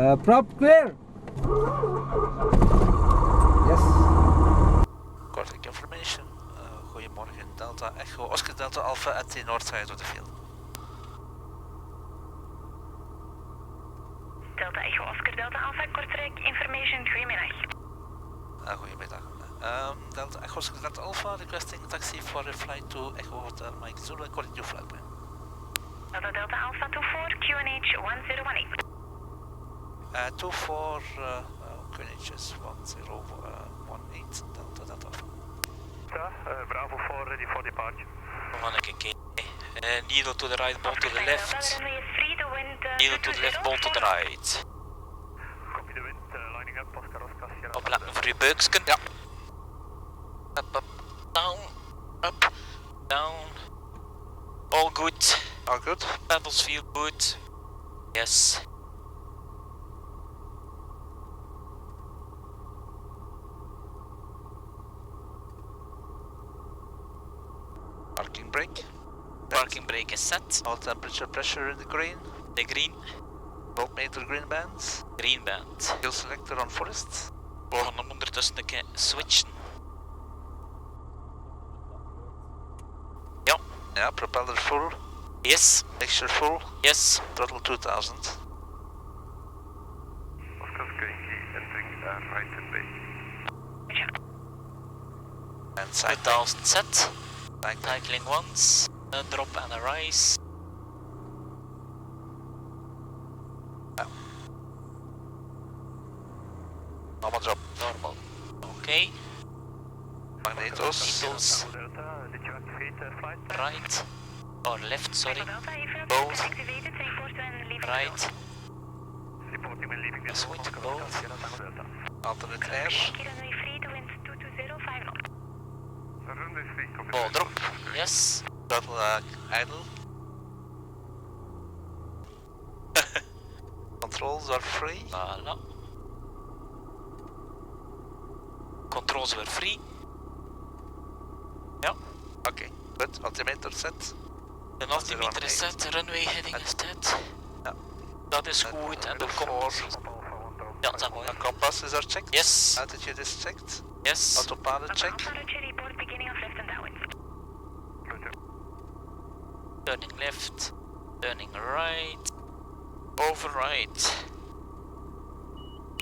Prop clear. Yes. Korte information. Goedemorgen, Delta Echo, Oscar Delta Alpha at the north side of the field. Delta Echo, Oscar Delta Alpha, Kortrijk information, goedemiddag. Goedemiddag. Delta Echo, Oscar Delta Alpha, requesting taxi for a flight to Echo Hotel Mike Zulu according to flight plan. Delta Alpha 24, QNH 1018. 24 QNH is 1018, Delta Alpha. Bravo 4 ready for departure. One again. Needle to the right, bolt to the left. Needle to the left, bolt to the right. Copy the wind, lining up, Oscar Oscar Sierra. Opletten voor je buiksken. Ja. Up, up, down, up, down. All good. All good. Pedals feel good. Yes. Parking brake. Parking brake is set. All temperature pressure in the green. The green. Voltmeter green bands. Green band. Fuel selector on forest. We gaan hem ondertussen een keer switchen. Ja. Ja, propeller full. Yes. Mixture full. Yes. Throttle 2000. Oscar Kiki entering right and bay. And cycle. 2000 set. Cycling once. A drop and a rise. Normal drop. Normal. Okay. Magnetos. Magnetos. Did you activate flight? Right. Or left, sorry. Both. Right. Reporting when leaving the Switch both. Alternate air. Runway 3, copy. Ball drop. Yes. Throttle idle. Controls are free. Voilà. Controls were free. Ja. Okay, good. Altimeter set. De altimeter is set, runway heading is set. Ja. Dat is goed en de kompas. Ja, zeg maar. The compass is checked. Yes. Altitude is checked. Yes. Autopilot check. Turning left, turning right, override,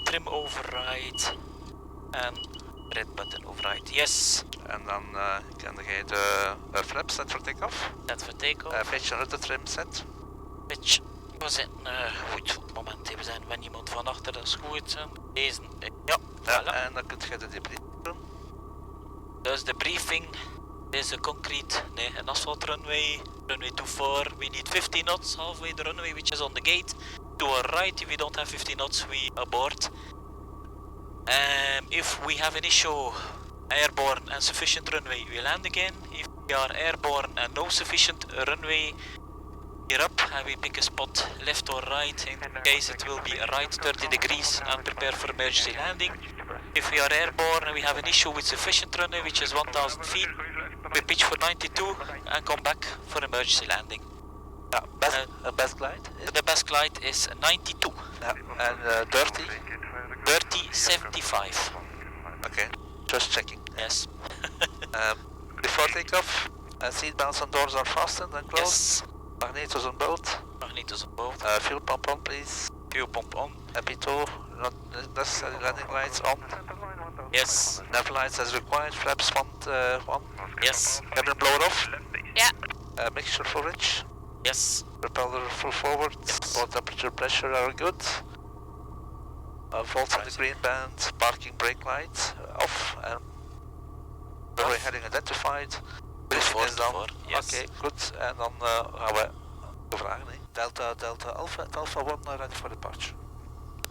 trim override en red button override. Yes. En dan kan je de flap set voor take-off. Set voor take-off. Pitch en rudder trim set. Pitch. We zijn goed op het moment. We zijn met niemand van achter, dat is goed. Deze, ja, Ja, voilà. en dan kun je de debrief doen. Dus de briefing. Deze concrete, nee, an asphalt runway, runway 24, we need 50 knots halfway the runway which is on the gate. To our right, if we don't have 50 knots, we abort. If we have an issue, airborne and sufficient runway, we land again. If we are airborne and no sufficient runway, gear up and we pick a spot left or right. In case it will be right 30 degrees and prepare for emergency landing. If we are airborne and we have an issue with sufficient runway, which is 1000 feet, we pitch for 92 and come back for emergency landing. Ja, best glide. The best glide is 92. Ja, en 30. 75. Okay, just checking. Yes. Before takeoff, seat belts and doors are fastened and closed. Yes. Magnetos on both. Magnetos on both. Fuel pump on, please. Fuel pump on. P2, not necessary landing lights on. Yes. Nav lights as required. Flaps on. Yes. Cabin blower off. Yeah. Mixture full rich. Yes. Propeller full forward. Yes. All temperature pressure are good. Volts on the green band. Parking brake light off. And runway heading identified. Briefing is done. Yes. Oké, goed. En dan gaan we vragen. Delta Alpha, Alpha 1 ready for departure.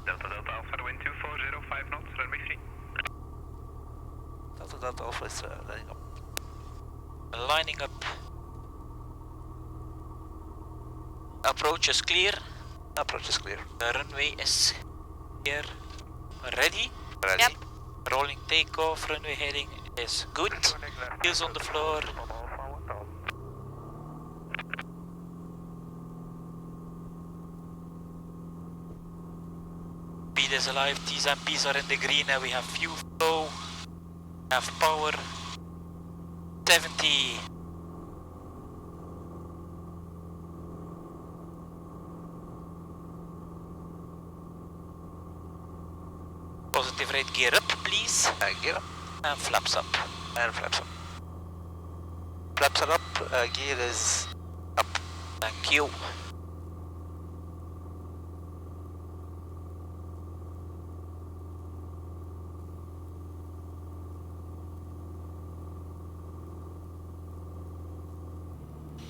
Delta Alpha, wind 2405 knots, runway 3. Delta Alpha is lining up. Lining up. Approach is clear. Approach is clear. The runway is here. Ready? Ready. Yep. Rolling takeoff, runway heading is good. Wheels on the floor. is alive, T's and P's are in the green, and we have fuel flow, have power, 70. Positive rate, gear up please. Gear up. And flaps up. And flaps up. Flaps are up, gear is up. Thank you.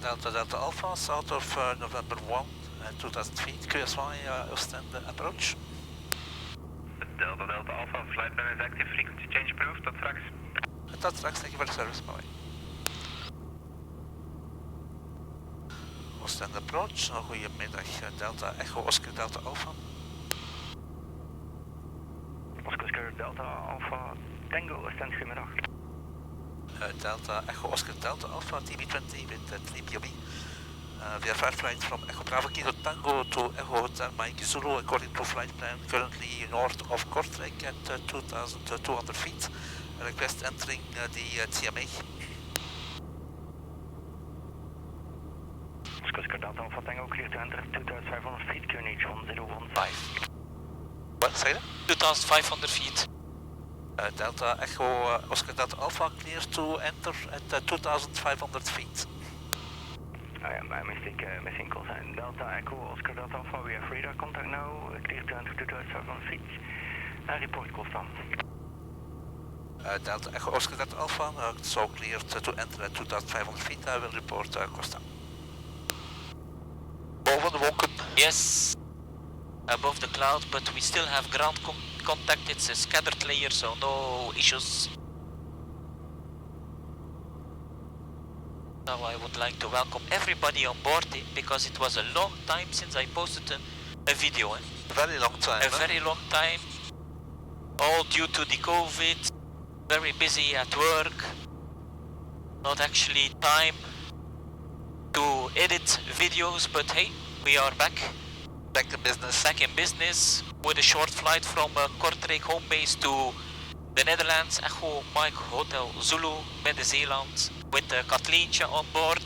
Delta Delta Alpha, south of November 1 and 2000 feet, QSY Ostend approach. Delta Delta Alpha, flight plan is active, frequency change approved, tot straks. Tot straks, thank you for the service, bye. Ostend approach, goedemiddag, Delta Echo Oscar Delta Alpha. Oscar Delta Alpha Tango, Ostend, goedemiddag. Delta Echo Oscar Delta Alpha TB20 with 3 POB. We are flight from Echo Bravo Kilo Tango to Echo Hotel Mike Zulu according to flight plan, currently north of Kortrijk at 2,200 feet. Request entering the TMA. Oscar Delta Alpha Tango, clear to enter 2,500 feet, QNH 1015. What, say that? 2,500 feet. Delta Echo Oscar Delta Alpha clear to enter at 2,500 feet. My mistake, missing call sign. Delta Echo Oscar Delta Alpha, we have radar contact now, clear to enter 2,500 feet. And report constant. Delta Echo Oscar Delta Alpha, so cleared to enter at 2,500 feet. I will report Costa. Boven de wolken. Yes. Above the cloud, but we still have ground contact. It's a scattered layer, so no issues. Now I would like to welcome everybody on board because it was a long time since I posted a video. Very long time. Very long time. All due to the COVID. Very busy at work. Not actually time to edit videos, but hey, we are back. Back in business. Back in business with a short flight from Kortrijk home base to the Netherlands, Echo Mike Hotel Zulu, Midden Zeeland, with Katleentje on board,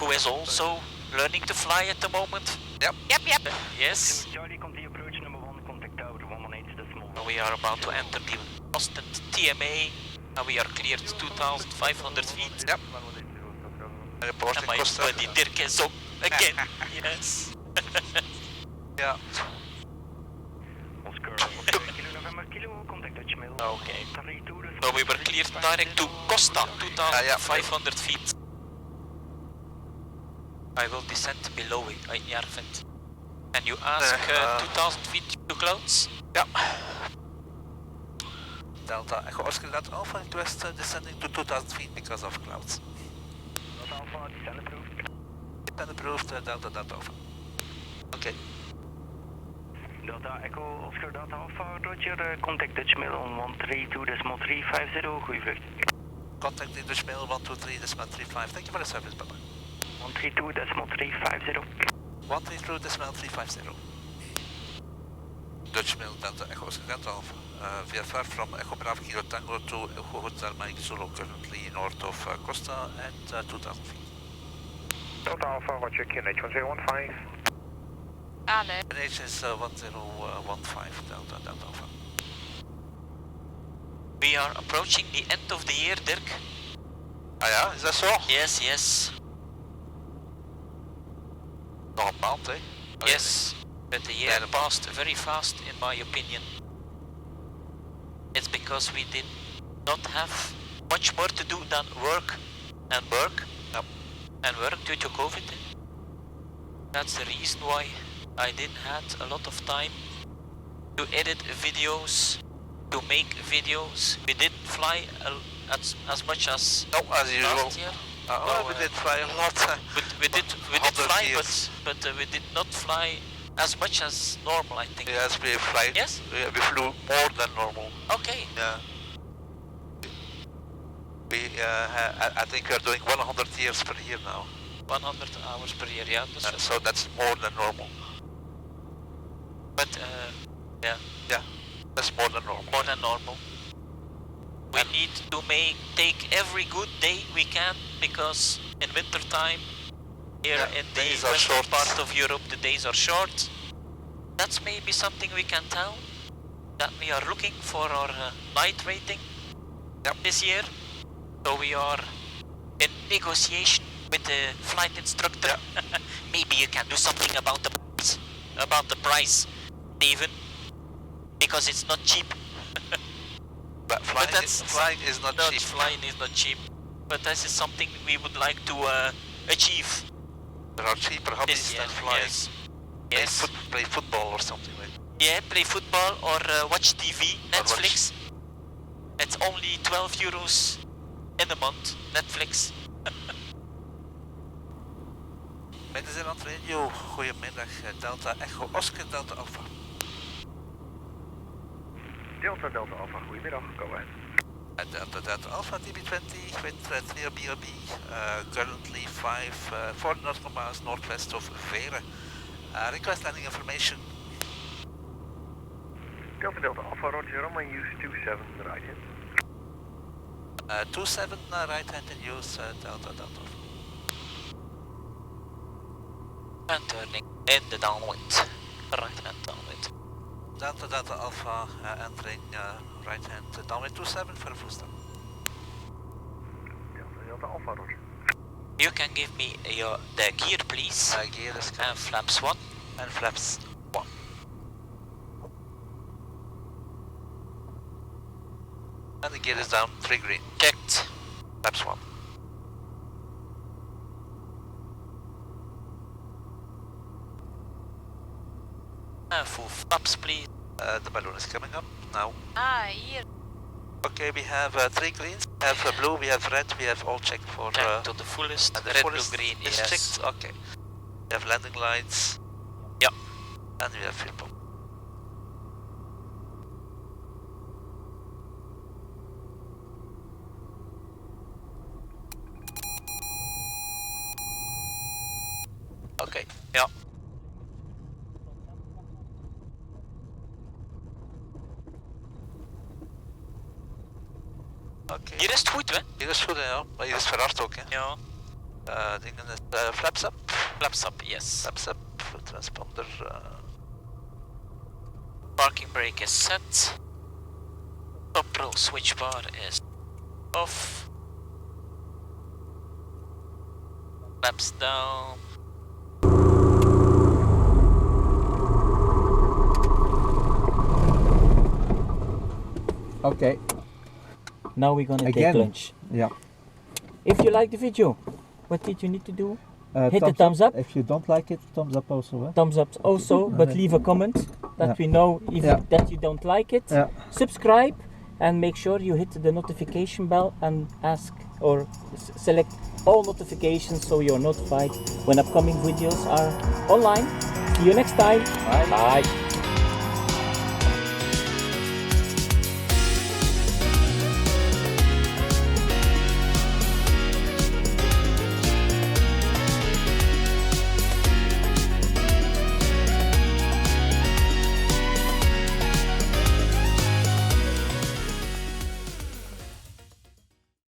who is also learning to fly at the moment. Yep. Yep. Yes. Charlie, continue approach number 1, contact tower 118.1. We are about to enter the Ostend TMA, and we are cleared 2,500 feet. Yep. Reporting and my Costa. buddy Dirk is up again. Yes. Yeah. Oscar Kilo November Kilo, contact Dutch mail. Okay. So we were cleared direct to Costa, 2,500 feet. I will descend below it, Jarvent. Can you ask 2,000 feet to clouds? Yeah. Delta Echo Oscar Delta Alpha request descending to 2,000 feet because of clouds. Delta Alpha, descend approved. Descend approved, Delta Delta Alpha. Okay. Delta Echo Oscar Delta Alpha, Roger, contact Dutch mail on 132.350, goeie vlucht. Contact the Dutch mail 123.350, thank you for the service, bye bye. 132.350. 132.350. Dutch mail Delta Echo Oscar Delta Alpha. We are far from Echo Bravo Kilo Tango to Echo Hotel Mike Zulu, currently north of Costa at 2,000 feet. Delta Alpha, Roger, QNH 1015. QNH is 1015, Delta Delta Alpha. We are approaching the end of the year, Dirk. Ah ja, is dat zo? Yes. Nog een maand, hè? Yes, but the year passed very fast in my opinion. It's because we did not have much more to do than work and work and work due to COVID. That's the reason why I didn't have a lot of time to edit videos, to make videos. We didn't fly as much as usual. last year. We did fly a lot. We did fly, but we did not fly as much as normal, I think. Yes, we fly. Yes? We flew more than normal. Okay. Yeah. We, I think we are doing 100 years per year now. 100 hours per year, yeah. So that's more than normal. But Yeah. Yeah, that's more than normal. More than normal. We need to take every good day we can, because in winter time here in the western part of Europe the days are short. That's maybe something we can tell, that we are looking for our night rating this year. So we are in negotiation with the flight instructor. Maybe you can do something about the price, Steven, because it's not cheap. But flying is not cheap. Flying is not cheap, but this is something we would like to achieve. There are cheaper hobbies than flying. Yes. Play football or something like that. Yeah, play football or watch TV, Netflix. It's only 12 euros in a month, Netflix. Midden Zeeland Radio, goedemiddag, Delta Echo Oscar Delta Alpha. Delta Alpha, goedemiddag, go ahead. Delta Alpha DB20 with 3 BRB, currently 4 nautical miles northwest of Vere. Request landing information. Delta Alpha, roger, I'm going to use 27 right hand. 27 right hand in use, Delta Alpha. And turning in the downwind, right hand downwind. Delta Alpha entering right hand downwind 27 for a full stop. Delta Alpha, roger. You can give me the gear, please. Gear is coming. And flaps 1. And flaps 1. And the gear is down, 3 green. Checked. Flaps 1. Full flaps, please. The balloon is coming up now. Here. Okay, we have 3 greens, we have blue, we have red, we have all checked for... Check to the fullest, and the red, fullest blue, green, is yes. checked, okay. We have landing lights. Yeah. And we have fuel pump. Okay, yeah. Okay. Hier is het goed, hè? Hier is goed, ja. Maar hier is verhard ook, hè. Ja. Dingen is flaps up. Flaps up, yes. Flaps up, transponder. Parking brake is set. Top roll switch bar is off. Flaps down. Okay. Now we're gonna Again. take lunch. Yeah. If you like the video, what did you need to do? Hit the thumbs thumbs up. If you don't like it, thumbs up also. Eh? Thumbs up also, but leave a comment that we know if that you don't like it. Yeah. Subscribe and make sure you hit the notification bell and ask or select all notifications so you're notified when upcoming videos are online. See you next time. Bye. Bye.